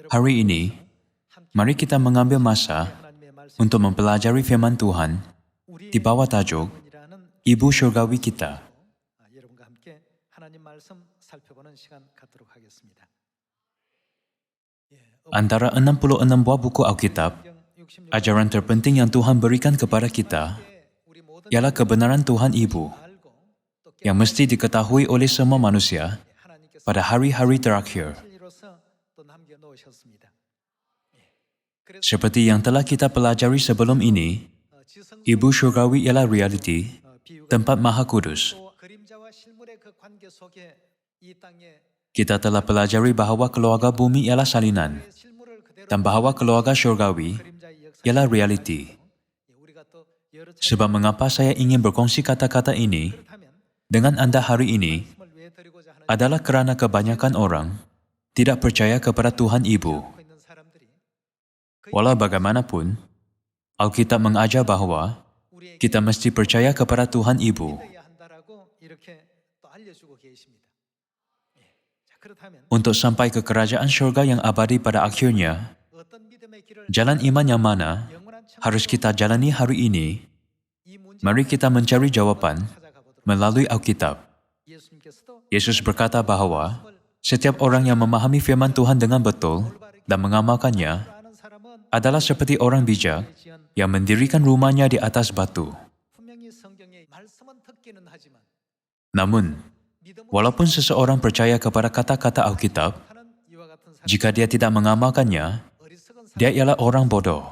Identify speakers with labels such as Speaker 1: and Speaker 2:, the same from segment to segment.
Speaker 1: Hari ini, mari kita mengambil masa untuk mempelajari firman Tuhan di bawah tajuk Ibu Surgawi kita. Antara 66 buah buku Alkitab, ajaran terpenting yang Tuhan berikan kepada kita ialah kebenaran Tuhan Ibu yang mesti diketahui oleh semua manusia pada hari-hari terakhir. Seperti yang telah kita pelajari sebelum ini, Ibu Surgawi ialah realiti, tempat Maha Kudus. Kita telah pelajari bahawa keluarga bumi ialah salinan, dan bahawa keluarga surgawi ialah realiti. Sebab mengapa saya ingin berkongsi kata-kata ini dengan anda hari ini adalah kerana kebanyakan orang tidak percaya kepada Tuhan Ibu. Walau bagaimanapun, Alkitab mengajar bahawa kita mesti percaya kepada Tuhan Ibu. Untuk sampai ke kerajaan syurga yang abadi pada akhirnya, jalan iman yang mana harus kita jalani hari ini? Mari kita mencari jawapan melalui Alkitab. Yesus berkata bahawa setiap orang yang memahami firman Tuhan dengan betul dan mengamalkannya adalah seperti orang bijak yang mendirikan rumahnya di atas batu. Namun, walaupun seseorang percaya kepada kata-kata Alkitab, jika dia tidak mengamalkannya, dia ialah orang bodoh.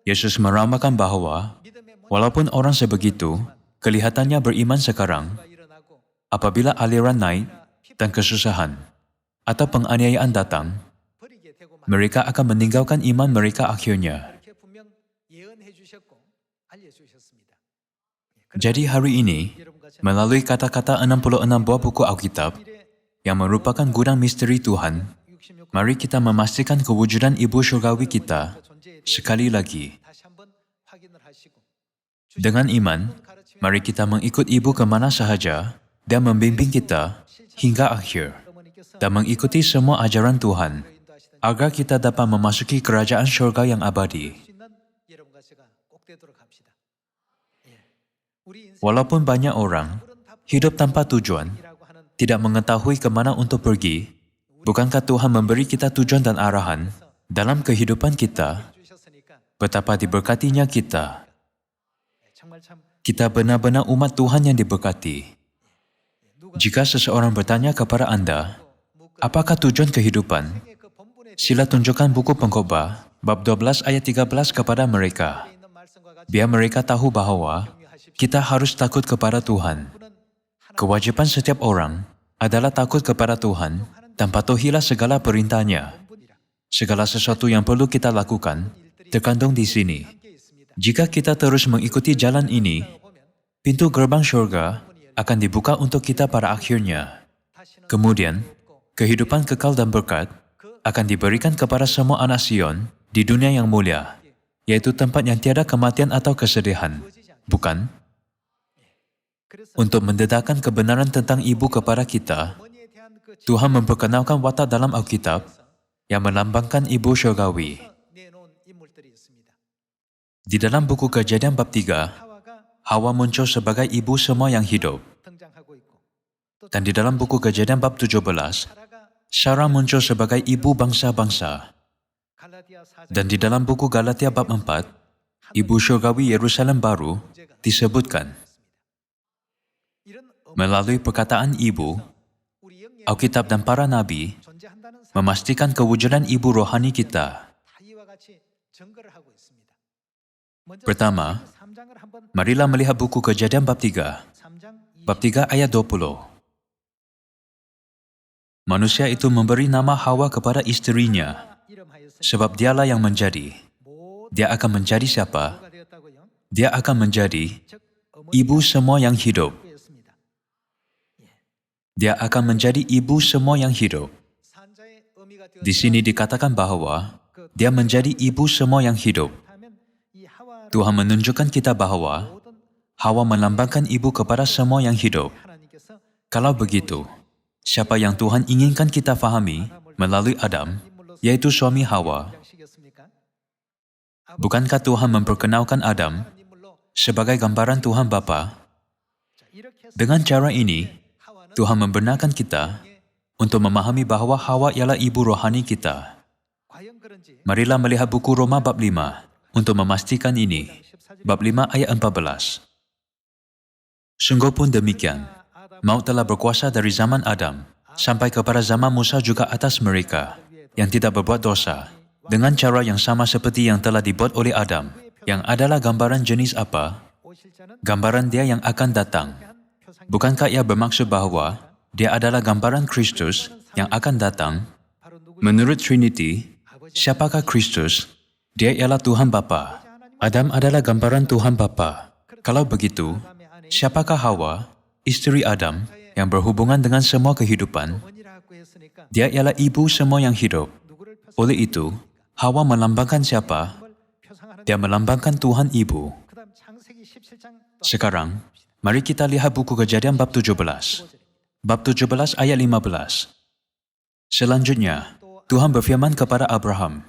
Speaker 1: Yesus meramalkan bahawa walaupun orang sebegitu kelihatannya beriman sekarang, apabila aliran naik dan kesusahan atau penganiayaan datang, mereka akan meninggalkan iman mereka akhirnya. Jadi hari ini, melalui kata-kata 66 buah buku Alkitab yang merupakan gudang misteri Tuhan, mari kita memastikan kewujudan Ibu Surgawi kita sekali lagi. Dengan iman, mari kita mengikut Ibu ke mana sahaja dan membimbing kita hingga akhir dan mengikuti semua ajaran Tuhan agar kita dapat memasuki kerajaan syurga yang abadi. Walaupun banyak orang hidup tanpa tujuan, tidak mengetahui ke mana untuk pergi, bukankah Tuhan memberi kita tujuan dan arahan dalam kehidupan kita? Betapa diberkatinya kita. Kita benar-benar umat Tuhan yang diberkati. Jika seseorang bertanya kepada anda, apakah tujuan kehidupan? Sila tunjukkan buku Pengkhotbah, bab 12 ayat 13 kepada mereka. Biar mereka tahu bahawa kita harus takut kepada Tuhan. Kewajipan setiap orang adalah takut kepada Tuhan dan patuhilah segala perintahnya. Segala sesuatu yang perlu kita lakukan terkandung di sini. Jika kita terus mengikuti jalan ini, pintu gerbang syurga akan dibuka untuk kita pada akhirnya. Kemudian, kehidupan kekal dan berkat akan diberikan kepada semua anak Sion di dunia yang mulia, yaitu tempat yang tiada kematian atau kesedihan. Bukan? Untuk mendedahkan kebenaran tentang Ibu kepada kita, Tuhan memperkenalkan watak dalam Alkitab yang melambangkan Ibu Surgawi. Di dalam buku Kejadian bab 3, Hawa muncul sebagai ibu semua yang hidup. Dan di dalam buku Kejadian bab 17, Sarah muncul sebagai ibu bangsa-bangsa. Dan di dalam buku Galatia bab 4, Ibu Surgawi Yerusalem baru disebutkan. Melalui perkataan Ibu, Alkitab dan para Nabi memastikan kewujudan Ibu rohani kita. Pertama, marilah melihat buku Kejadian bab 3, ayat 20. Manusia itu memberi nama Hawa kepada isterinya, sebab dialah yang menjadi. Dia akan menjadi siapa? Dia akan menjadi ibu semua yang hidup. Dia akan menjadi ibu semua yang hidup. Di sini dikatakan bahawa dia menjadi ibu semua yang hidup. Tuhan menunjukkan kita bahawa Hawa melambangkan ibu kepada semua yang hidup. Kalau begitu, siapa yang Tuhan inginkan kita fahami melalui Adam, yaitu suami Hawa. Bukankah Tuhan memperkenalkan Adam sebagai gambaran Tuhan Bapa? Dengan cara ini, Tuhan membenarkan kita untuk memahami bahawa Hawa ialah ibu rohani kita. Marilah melihat buku Roma bab 5 untuk memastikan ini. Bab 5 ayat 14. Sungguh pun demikian, maut telah berkuasa dari zaman Adam sampai kepada zaman Musa juga atas mereka yang tidak berbuat dosa, dengan cara yang sama seperti yang telah dibuat oleh Adam, yang adalah gambaran jenis apa? Gambaran dia yang akan datang. Bukankah ia bermaksud bahawa dia adalah gambaran Kristus yang akan datang? Menurut Trinity, siapakah Kristus? Dia ialah Tuhan Bapa. Adam adalah gambaran Tuhan Bapa. Kalau begitu, siapakah Hawa, isteri Adam, yang berhubungan dengan semua kehidupan? Dia ialah ibu semua yang hidup. Oleh itu, Hawa melambangkan siapa? Dia melambangkan Tuhan Ibu. Sekarang, mari kita lihat buku Kejadian bab 17. Bab 17 ayat 15. Selanjutnya, Tuhan berfirman kepada Abraham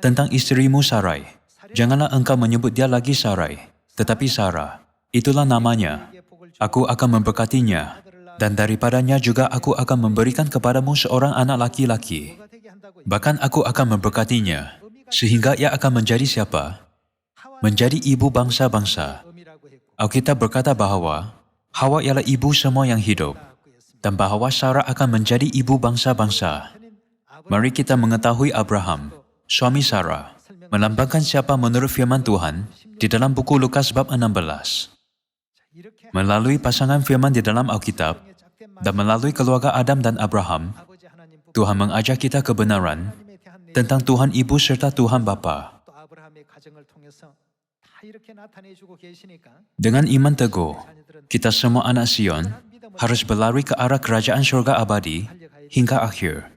Speaker 1: tentang isterimu Sarai. Janganlah engkau menyebut dia lagi Sarai, tetapi Sarah. Itulah namanya. Aku akan memberkatinya, dan daripadanya juga aku akan memberikan kepadamu seorang anak laki-laki. Bahkan aku akan memberkatinya, sehingga ia akan menjadi siapa? Menjadi ibu bangsa-bangsa. Alkitab berkata bahawa Hawa ialah ibu semua yang hidup, dan bahawa Sarah akan menjadi ibu bangsa-bangsa. Mari kita mengetahui Abraham, suami Sarah, melambangkan siapa menurut firman Tuhan di dalam buku Lukas bab 16. Melalui pasangan firman di dalam Alkitab dan melalui keluarga Adam dan Abraham, Tuhan mengajar kita kebenaran tentang Tuhan Ibu serta Tuhan Bapa. Dengan iman teguh, kita semua anak Sion harus berlari ke arah kerajaan syurga abadi hingga akhir.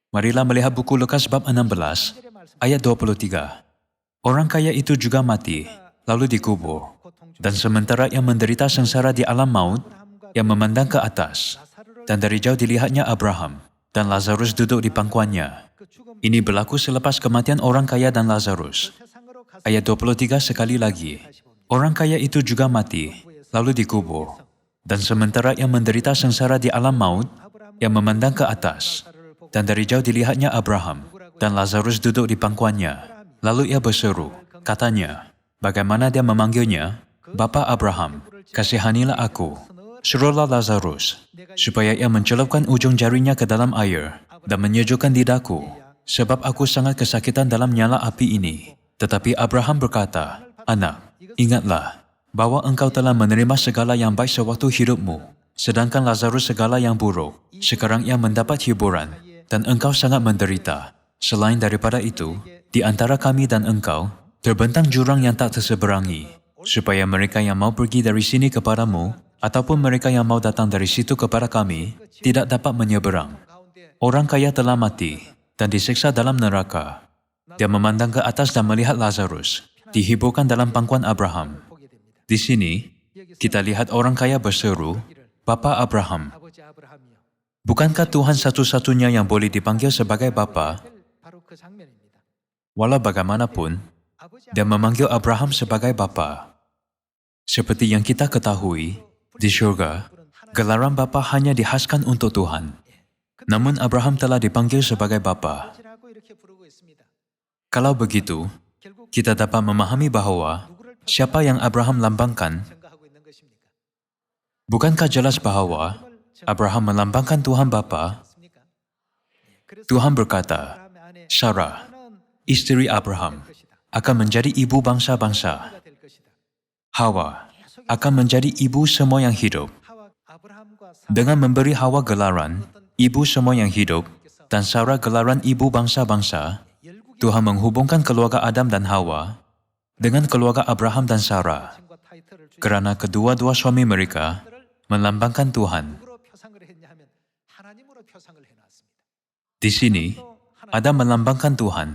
Speaker 1: Marilah melihat buku Lukas bab 16 ayat 23. Orang kaya itu juga mati, lalu dikubur. Dan sementara ia menderita sengsara di alam maut, ia memandang ke atas, dan dari jauh dilihatnya Abraham, dan Lazarus duduk di pangkuannya. Ini berlaku selepas kematian orang kaya dan Lazarus. Ayat 23 sekali lagi. Orang kaya itu juga mati, lalu dikubur. Dan sementara ia menderita sengsara di alam maut, ia memandang ke atas, dan dari jauh dilihatnya Abraham, dan Lazarus duduk di pangkuannya. Lalu ia berseru, katanya, bagaimana dia memanggilnya? Bapa Abraham, kasihanilah aku. Suruhlah Lazarus, supaya ia mencelupkan ujung jarinya ke dalam air dan menyejukkan lidahku, sebab aku sangat kesakitan dalam nyala api ini. Tetapi Abraham berkata, Anak, ingatlah, bahwa engkau telah menerima segala yang baik sewaktu hidupmu, sedangkan Lazarus segala yang buruk. Sekarang ia mendapat hiburan, dan engkau sangat menderita. Selain daripada itu, di antara kami dan engkau, terbentang jurang yang tak terseberangi, supaya mereka yang mau pergi dari sini kepadamu, ataupun mereka yang mau datang dari situ kepada kami, tidak dapat menyeberang. Orang kaya telah mati, dan disiksa dalam neraka. Dia memandang ke atas dan melihat Lazarus, dihiburkan dalam pangkuan Abraham. Di sini, kita lihat orang kaya berseru, Bapa Abraham. Bukankah Tuhan satu-satunya yang boleh dipanggil sebagai Bapa? Walau bagaimanapun, dia memanggil Abraham sebagai Bapa. Seperti yang kita ketahui, di syurga, gelaran Bapa hanya dihaskan untuk Tuhan. Namun Abraham telah dipanggil sebagai Bapa. Kalau begitu, kita dapat memahami bahawa siapa yang Abraham lambangkan? Bukankah jelas bahawa Abraham melambangkan Tuhan Bapa? Tuhan berkata, Sarah, isteri Abraham, akan menjadi ibu bangsa-bangsa. Hawa akan menjadi ibu semua yang hidup. Dengan memberi Hawa gelaran, ibu semua yang hidup, dan Sarah gelaran ibu bangsa-bangsa, Tuhan menghubungkan keluarga Adam dan Hawa dengan keluarga Abraham dan Sarah, kerana kedua-dua suami mereka melambangkan Tuhan. Di sini, Adam melambangkan Tuhan,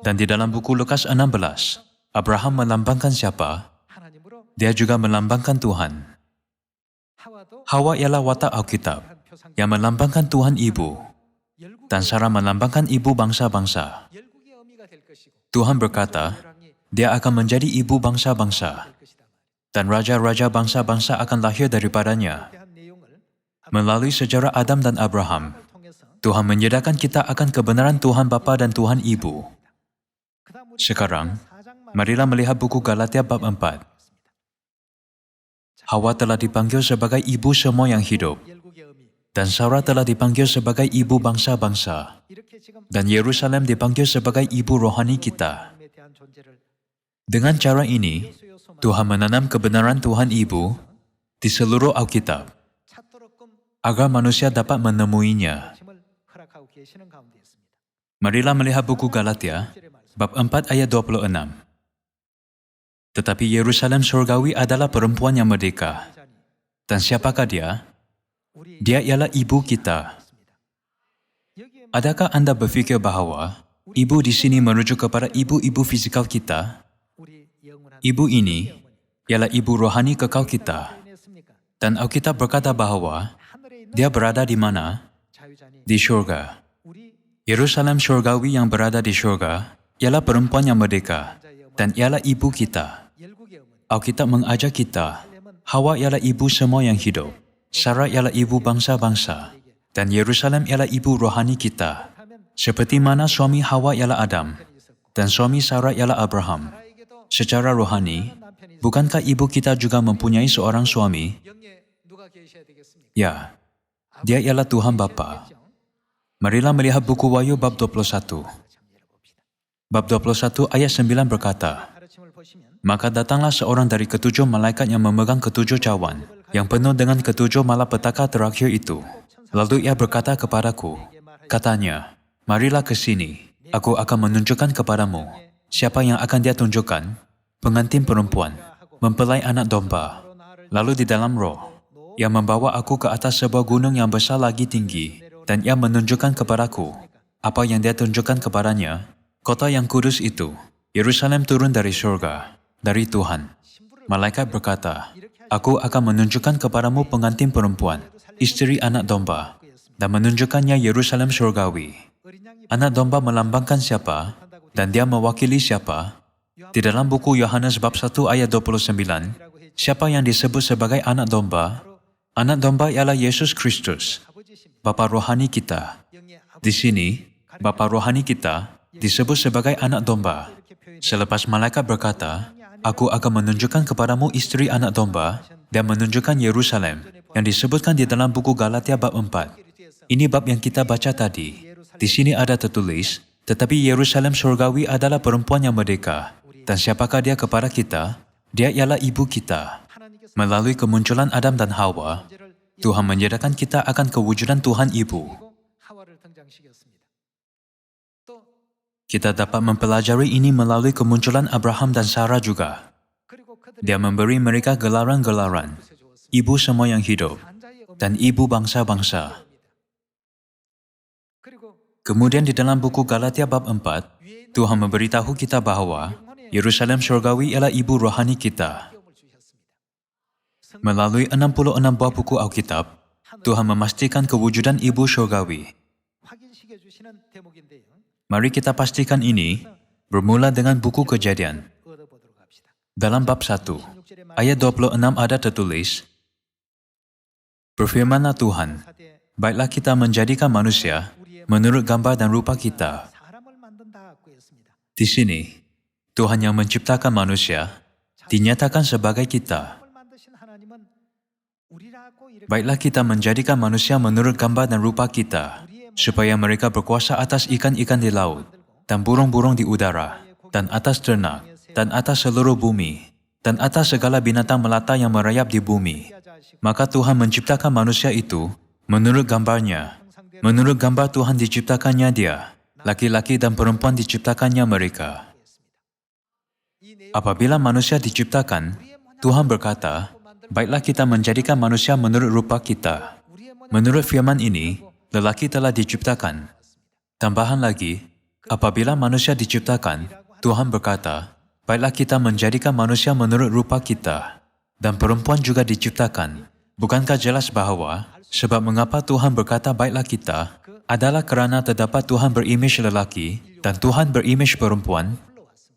Speaker 1: dan di dalam buku Lukas 16, Abraham melambangkan siapa? Dia juga melambangkan Tuhan. Hawa ialah watak Alkitab yang melambangkan Tuhan Ibu. dan Sarah melambangkan ibu bangsa-bangsa. Tuhan berkata, dia akan menjadi ibu bangsa-bangsa, dan raja-raja bangsa-bangsa akan lahir daripadanya. Melalui sejarah Adam dan Abraham, Tuhan menyediakan kita akan kebenaran Tuhan Bapa dan Tuhan Ibu. Sekarang, marilah melihat buku Galatia bab 4. Hawa telah dipanggil sebagai ibu semua yang hidup, dan Sarah telah dipanggil sebagai ibu bangsa-bangsa, dan Yerusalem dipanggil sebagai ibu rohani kita. Dengan cara ini, Tuhan menanam kebenaran Tuhan Ibu di seluruh Alkitab, agar manusia dapat menemuinya. Marilah melihat buku Galatia, bab 4 ayat 26. Tetapi Yerusalem surgawi adalah perempuan yang merdeka. Dan siapakah dia? Dia ialah ibu kita. Adakah Anda berfikir bahawa ibu di sini merujuk kepada ibu-ibu fizikal kita? Ibu ini ialah ibu rohani kekal kita. Dan Alkitab berkata bahawa dia berada di mana? Di syurga. Yerusalem surgawi yang berada di syurga ialah perempuan yang merdeka dan ialah ibu kita. Alkitab mengajar kita, Hawa ialah ibu semua yang hidup, Sarah ialah ibu bangsa-bangsa, dan Yerusalem ialah ibu rohani kita. Seperti mana suami Hawa ialah Adam, dan suami Sarah ialah Abraham. Secara rohani, bukankah ibu kita juga mempunyai seorang suami? Ya, dia ialah Tuhan Bapa. Marilah melihat buku Wahyu bab 21. Bab 21 ayat 9 berkata, maka datanglah seorang dari ketujuh malaikat yang memegang ketujuh cawan, yang penuh dengan ketujuh malapetaka terakhir itu. Lalu ia berkata kepadaku, katanya, marilah ke sini, aku akan menunjukkan kepadamu. Siapa yang akan dia tunjukkan? Pengantin perempuan, mempelai anak domba. Lalu di dalam roh, ia membawa aku ke atas sebuah gunung yang besar lagi tinggi, dan ia menunjukkan kepadaku, apa yang dia tunjukkan kepadanya, kota yang kudus itu, Yerusalem turun dari surga, dari Tuhan. Malaikat berkata, aku akan menunjukkan kepadamu pengantin perempuan, istri anak domba, dan menunjukkannya Yerusalem surgawi. Anak domba melambangkan siapa, dan dia mewakili siapa? Di dalam buku Yohanes bab 1 ayat 29, siapa yang disebut sebagai anak domba? Anak domba ialah Yesus Kristus, Bapa rohani kita. Di sini, Bapa rohani kita disebut sebagai anak domba. Selepas malaikat berkata, aku akan menunjukkan kepadamu istri anak domba dan menunjukkan Yerusalem yang disebutkan di dalam buku Galatia bab 4. Ini bab yang kita baca tadi. Di sini ada tertulis, tetapi Yerusalem surgawi adalah perempuan yang merdeka. Dan siapakah dia kepada kita? Dia ialah ibu kita. Melalui kemunculan Adam dan Hawa, Tuhan menyediakan kita akan kewujudan Tuhan Ibu. Kita dapat mempelajari ini melalui kemunculan Abraham dan Sarah juga. Dia memberi mereka gelaran-gelaran, ibu semua yang hidup, dan ibu bangsa-bangsa. Kemudian di dalam buku Galatia bab 4, Tuhan memberitahu kita bahawa Yerusalem surgawi ialah ibu rohani kita. Melalui 66 buah buku Alkitab, Tuhan memastikan kewujudan ibu surgawi. Mari kita pastikan ini bermula dengan buku Kejadian. Dalam bab 1, ayat 26 ada tertulis, berfirmanlah Tuhan, baiklah kita menjadikan manusia menurut gambar dan rupa kita. Di sini, Tuhan yang menciptakan manusia dinyatakan sebagai kita. Baiklah kita menjadikan manusia menurut gambar dan rupa kita, supaya mereka berkuasa atas ikan-ikan di laut, dan burung-burung di udara, dan atas ternak, dan atas seluruh bumi, dan atas segala binatang melata yang merayap di bumi. Maka Tuhan menciptakan manusia itu menurut gambarnya. Menurut gambar Tuhan diciptakannya dia, laki-laki dan perempuan diciptakannya mereka. Apabila manusia diciptakan, Tuhan berkata, baiklah kita menjadikan manusia menurut rupa kita. Menurut firman ini, lelaki telah diciptakan. Tambahan lagi, apabila manusia diciptakan, Tuhan berkata, baiklah kita menjadikan manusia menurut rupa kita. Dan perempuan juga diciptakan. Bukankah jelas bahawa, sebab mengapa Tuhan berkata baiklah kita, adalah kerana terdapat Tuhan berimej lelaki dan Tuhan berimej perempuan.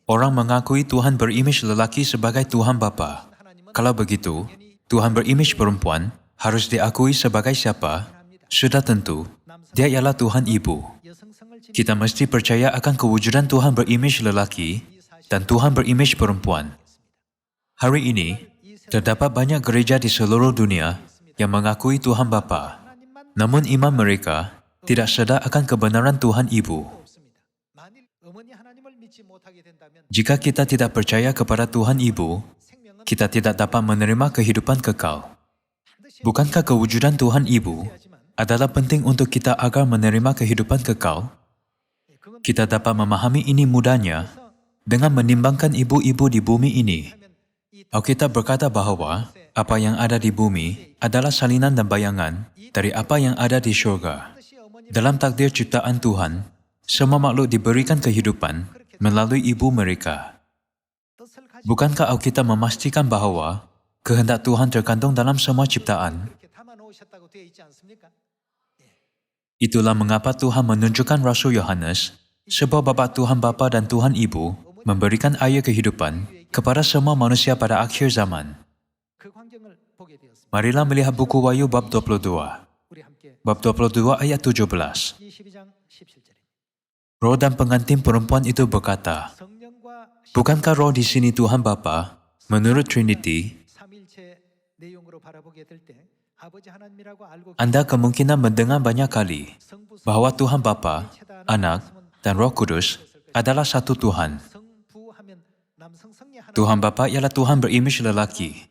Speaker 1: Orang mengakui Tuhan berimej lelaki sebagai Tuhan Bapa. Kalau begitu, Tuhan berimej perempuan harus diakui sebagai siapa? Sudah tentu, dia ialah Tuhan Ibu. Kita mesti percaya akan kewujudan Tuhan berimej lelaki dan Tuhan berimej perempuan. Hari ini, terdapat banyak gereja di seluruh dunia yang mengakui Tuhan Bapa. Namun iman mereka tidak sedar akan kebenaran Tuhan Ibu. Jika kita tidak percaya kepada Tuhan Ibu, kita tidak dapat menerima kehidupan kekal. Bukankah kewujudan Tuhan Ibu adalah penting untuk kita agar menerima kehidupan kekal? Kita dapat memahami ini mudahnya dengan menimbangkan ibu-ibu di bumi ini. Alkitab berkata bahawa apa yang ada di bumi adalah salinan dan bayangan dari apa yang ada di syurga. Dalam takdir ciptaan Tuhan, semua makhluk diberikan kehidupan melalui ibu mereka. Bukankah Alkitab memastikan bahawa kehendak Tuhan terkandung dalam semua ciptaan? Itulah mengapa Tuhan menunjukkan Rasul Yohanes, sebab Bapa Tuhan Bapa dan Tuhan Ibu memberikan air kehidupan kepada semua manusia pada akhir zaman. Marilah melihat buku Wahyu bab 22. Bab 22 ayat 17. Roh dan pengantin perempuan itu berkata, bukankah roh di sini Tuhan Bapa menurut Trinity? Anda kemungkinan mendengar banyak kali bahawa Tuhan Bapa, Anak, dan Roh Kudus adalah satu Tuhan. Tuhan Bapa ialah Tuhan berimej lelaki.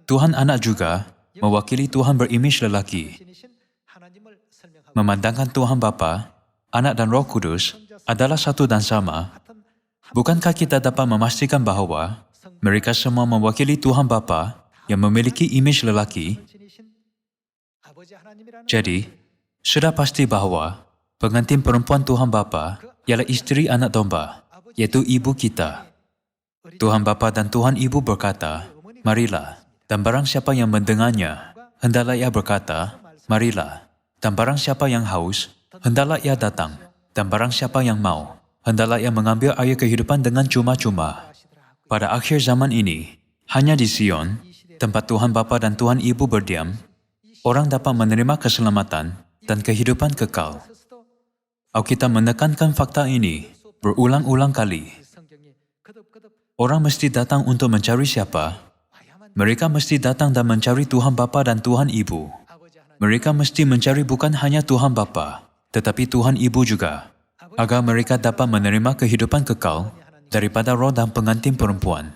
Speaker 1: Tuhan Anak juga mewakili Tuhan berimej lelaki. Memandangkan Tuhan Bapa, Anak dan Roh Kudus adalah satu dan sama, bukankah kita dapat memastikan bahawa mereka semua mewakili Tuhan Bapa yang memiliki imej lelaki? Jadi, sudah pasti bahawa pengantin perempuan Tuhan Bapa ialah isteri anak domba, iaitu ibu kita. Tuhan Bapa dan Tuhan Ibu berkata, marilah, dan barang siapa yang mendengarnya, hendaklah ia berkata, marilah, dan barang siapa yang haus, hendaklah ia datang, dan barang siapa yang mau, hendaklah ia mengambil air kehidupan dengan cuma-cuma. Pada akhir zaman ini, hanya di Sion, tempat Tuhan Bapa dan Tuhan Ibu berdiam, orang dapat menerima keselamatan dan kehidupan kekal. Alkitab menekankan fakta ini berulang-ulang kali. Orang mesti datang untuk mencari siapa? Mereka mesti datang dan mencari Tuhan Bapa dan Tuhan Ibu. Mereka mesti mencari bukan hanya Tuhan Bapa, tetapi Tuhan Ibu juga, agar mereka dapat menerima kehidupan kekal daripada roh dan pengantin perempuan.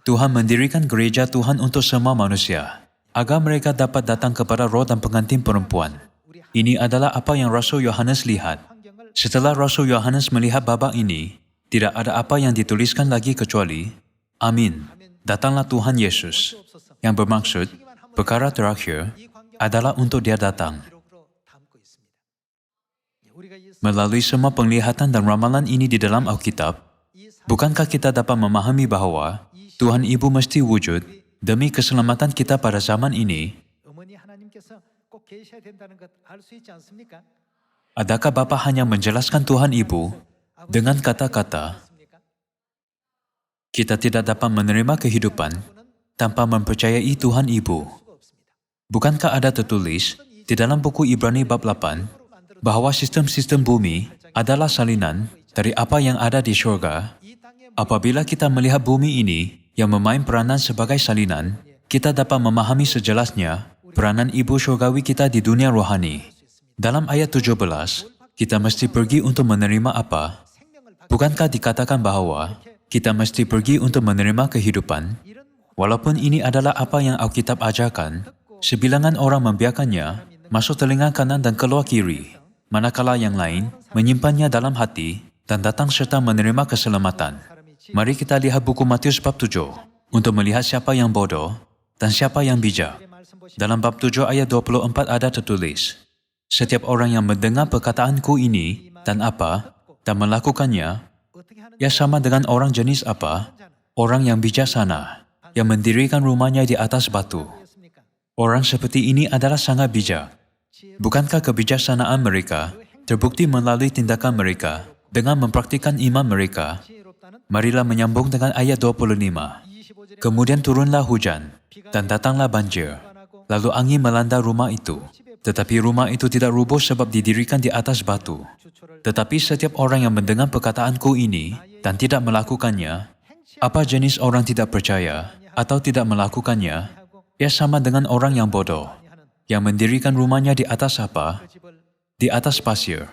Speaker 1: Tuhan mendirikan gereja Tuhan untuk semua manusia, agar mereka dapat datang kepada roh dan pengantin perempuan. Ini adalah apa yang Rasul Yohanes lihat. Setelah Rasul Yohanes melihat babak ini, tidak ada apa yang dituliskan lagi kecuali, Amin, datanglah Tuhan Yesus, yang bermaksud, perkara terakhir adalah untuk dia datang. Melalui semua penglihatan dan ramalan ini di dalam Alkitab, bukankah kita dapat memahami bahawa Tuhan Ibu mesti wujud demi keselamatan kita pada zaman ini? Adakah Bapa hanya menjelaskan Tuhan Ibu dengan kata-kata, kita tidak dapat menerima kehidupan tanpa mempercayai Tuhan Ibu? Bukankah ada tertulis di dalam buku Ibrani bab 8 bahawa sistem-sistem bumi adalah salinan dari apa yang ada di syurga? Apabila kita melihat bumi ini yang memain peranan sebagai salinan, kita dapat memahami sejelasnya peranan ibu syurgawi kita di dunia rohani. Dalam ayat 17, kita mesti pergi untuk menerima apa? Bukankah dikatakan bahawa kita mesti pergi untuk menerima kehidupan? Walaupun ini adalah apa yang Alkitab ajarkan, sebilangan orang membiarkannya masuk telinga kanan dan keluar kiri, manakala yang lain menyimpannya dalam hati dan datang serta menerima keselamatan. Mari kita lihat buku Matius bab 7 untuk melihat siapa yang bodoh dan siapa yang bijak. Dalam bab 7 ayat 24 ada tertulis, setiap orang yang mendengar perkataanku ini dan apa, dan melakukannya, ia sama dengan orang jenis apa? Orang yang bijaksana, yang mendirikan rumahnya di atas batu. Orang seperti ini adalah sangat bijak. Bukankah kebijaksanaan mereka terbukti melalui tindakan mereka dengan mempraktikkan iman mereka? Marilah menyambung dengan ayat 25. Kemudian turunlah hujan dan datanglah banjir. Lalu angin melanda rumah itu. Tetapi rumah itu tidak rubuh sebab didirikan di atas batu. Tetapi setiap orang yang mendengar perkataanku ini dan tidak melakukannya, apa jenis orang tidak percaya atau tidak melakukannya, ia sama dengan orang yang bodoh, yang mendirikan rumahnya di atas apa? Di atas pasir.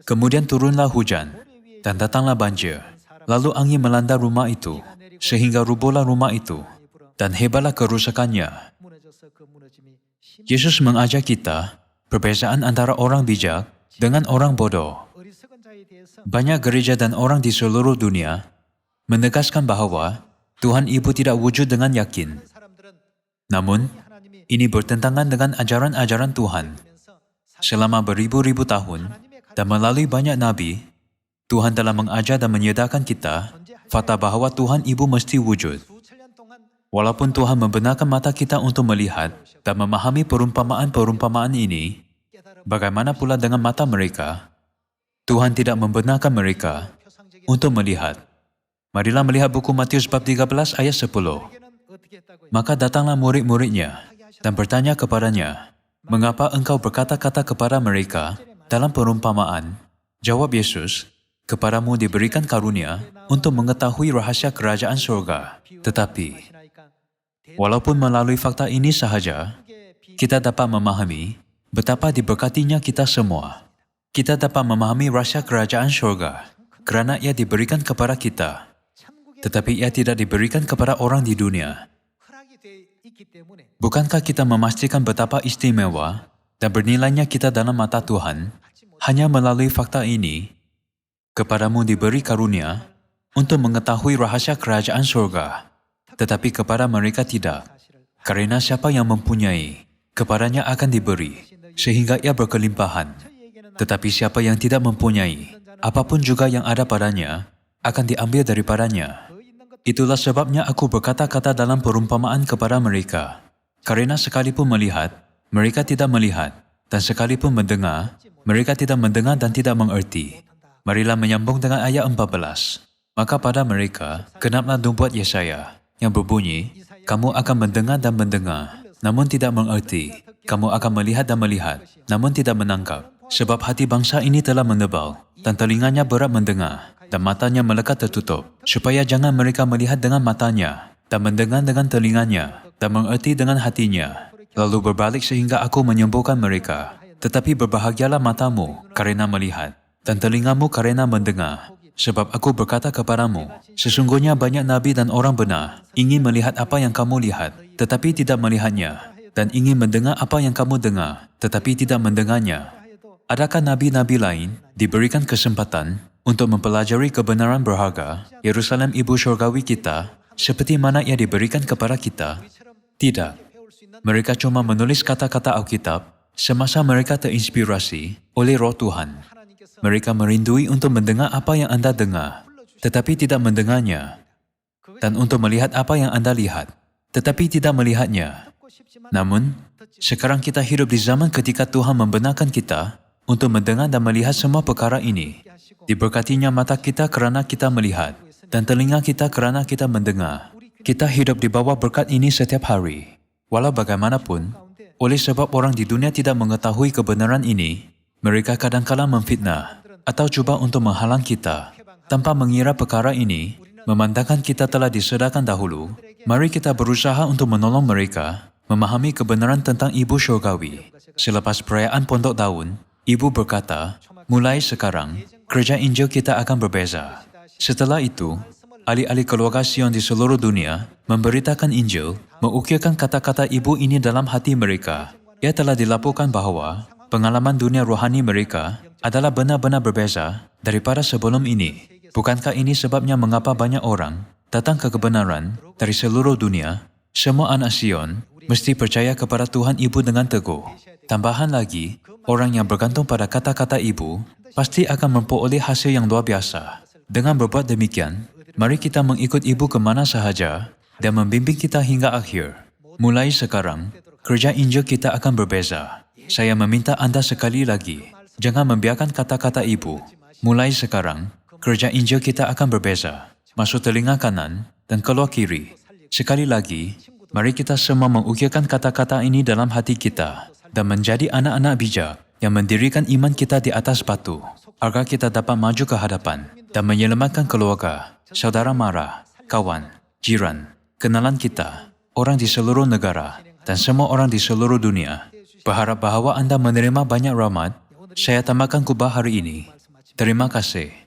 Speaker 1: Kemudian turunlah hujan dan datanglah banjir. Lalu angin melanda rumah itu, sehingga rubuhlah rumah itu, dan hebatlah kerusakannya. Yesus mengajak kita perbezaan antara orang bijak dengan orang bodoh. Banyak gereja dan orang di seluruh dunia menegaskan bahwa Tuhan Ibu tidak wujud dengan yakin. Namun, ini bertentangan dengan ajaran-ajaran Tuhan. Selama beribu-ribu tahun dan melalui banyak nabi, Tuhan telah mengajar dan menyedarkan kita fakta bahwa Tuhan Ibu mesti wujud. Walaupun Tuhan membenarkan mata kita untuk melihat dan memahami perumpamaan-perumpamaan ini, bagaimana pula dengan mata mereka? Tuhan tidak membenarkan mereka untuk melihat. Marilah melihat buku Matius bab 13 ayat 10. Maka datanglah murid-muridnya dan bertanya kepadanya, "Mengapa engkau berkata-kata kepada mereka dalam perumpamaan?" Jawab Yesus, "Kepadamu diberikan karunia untuk mengetahui rahasia kerajaan surga. Tetapi, walaupun melalui fakta ini sahaja, kita dapat memahami betapa diberkatinya kita semua. Kita dapat memahami rahasia kerajaan surga kerana ia diberikan kepada kita. Tetapi ia tidak diberikan kepada orang di dunia. Bukankah kita memastikan betapa istimewa dan bernilainya kita dalam mata Tuhan hanya melalui fakta ini? Kepadamu diberi karunia untuk mengetahui rahasia kerajaan surga, tetapi kepada mereka tidak. Karena siapa yang mempunyai, kepadanya akan diberi, sehingga ia berkelimpahan. Tetapi siapa yang tidak mempunyai, apapun juga yang ada padanya, akan diambil daripadanya. Itulah sebabnya aku berkata-kata dalam perumpamaan kepada mereka. Karena sekalipun melihat, mereka tidak melihat, dan sekalipun mendengar, mereka tidak mendengar dan tidak mengerti." Marilah menyambung dengan ayat 14. Maka pada mereka, genaplah nubuat Yesaya yang berbunyi, "Kamu akan mendengar dan mendengar, namun tidak mengerti. Kamu akan melihat dan melihat, namun tidak menangkap. Sebab hati bangsa ini telah menebal, dan telinganya berat mendengar, dan matanya melekat tertutup, supaya jangan mereka melihat dengan matanya, dan mendengar dengan telinganya, dan mengerti dengan hatinya, lalu berbalik sehingga aku menyembuhkan mereka. Tetapi berbahagialah matamu karena melihat, dan telingamu karena mendengar. Sebab aku berkata kepadamu, sesungguhnya banyak nabi dan orang benar ingin melihat apa yang kamu lihat, tetapi tidak melihatnya, dan ingin mendengar apa yang kamu dengar, tetapi tidak mendengarnya. Adakah nabi-nabi lain diberikan kesempatan untuk mempelajari kebenaran berharga Yerusalem Ibu Syurgawi kita seperti mana ia diberikan kepada kita? Tidak. Mereka cuma menulis kata-kata Alkitab semasa mereka terinspirasi oleh Roh Tuhan. Mereka merindui untuk mendengar apa yang Anda dengar, tetapi tidak mendengarnya, dan untuk melihat apa yang Anda lihat, tetapi tidak melihatnya. Namun, sekarang kita hidup di zaman ketika Tuhan membenarkan kita untuk mendengar dan melihat semua perkara ini. Diberkatinya mata kita kerana kita melihat, dan telinga kita kerana kita mendengar. Kita hidup di bawah berkat ini setiap hari. Walau bagaimanapun, oleh sebab orang di dunia tidak mengetahui kebenaran ini, mereka kadang-kala memfitnah atau cuba untuk menghalang kita. Tanpa mengira perkara ini, memandangkan kita telah disedarkan dahulu, mari kita berusaha untuk menolong mereka memahami kebenaran tentang Ibu Syurgawi. Selepas perayaan Pondok Daun, Ibu berkata, mulai sekarang, kerja Injil kita akan berbeza. Setelah itu, ahli-ahli keluarga Sion di seluruh dunia memberitakan Injil, mengukirkan kata-kata Ibu ini dalam hati mereka. Ia telah dilaporkan bahwa pengalaman dunia rohani mereka adalah benar-benar berbeza daripada sebelum ini. Bukankah ini sebabnya mengapa banyak orang datang ke kebenaran dari seluruh dunia? Semua anak Sion mesti percaya kepada Tuhan Ibu dengan teguh. Tambahan lagi, orang yang bergantung pada kata-kata Ibu pasti akan memperoleh hasil yang luar biasa. Dengan berbuat demikian, mari kita mengikut Ibu kemana sahaja dan membimbing kita hingga akhir. Mulai sekarang, kerja Injil kita akan berbeza. Saya meminta Anda sekali lagi, jangan membiarkan kata-kata Ibu. Mulai sekarang, kerja Injil kita akan berbeza. Masuk telinga kanan dan keluar kiri. Sekali lagi, mari kita semua mengukirkan kata-kata ini dalam hati kita dan menjadi anak-anak bijak yang mendirikan iman kita di atas batu, agar kita dapat maju ke hadapan dan menyelamatkan keluarga, saudara mara, kawan, jiran, kenalan kita, orang di seluruh negara, dan semua orang di seluruh dunia. Berharap bahawa Anda menerima banyak rahmat. Saya tambahkan khutbah hari ini. Terima kasih.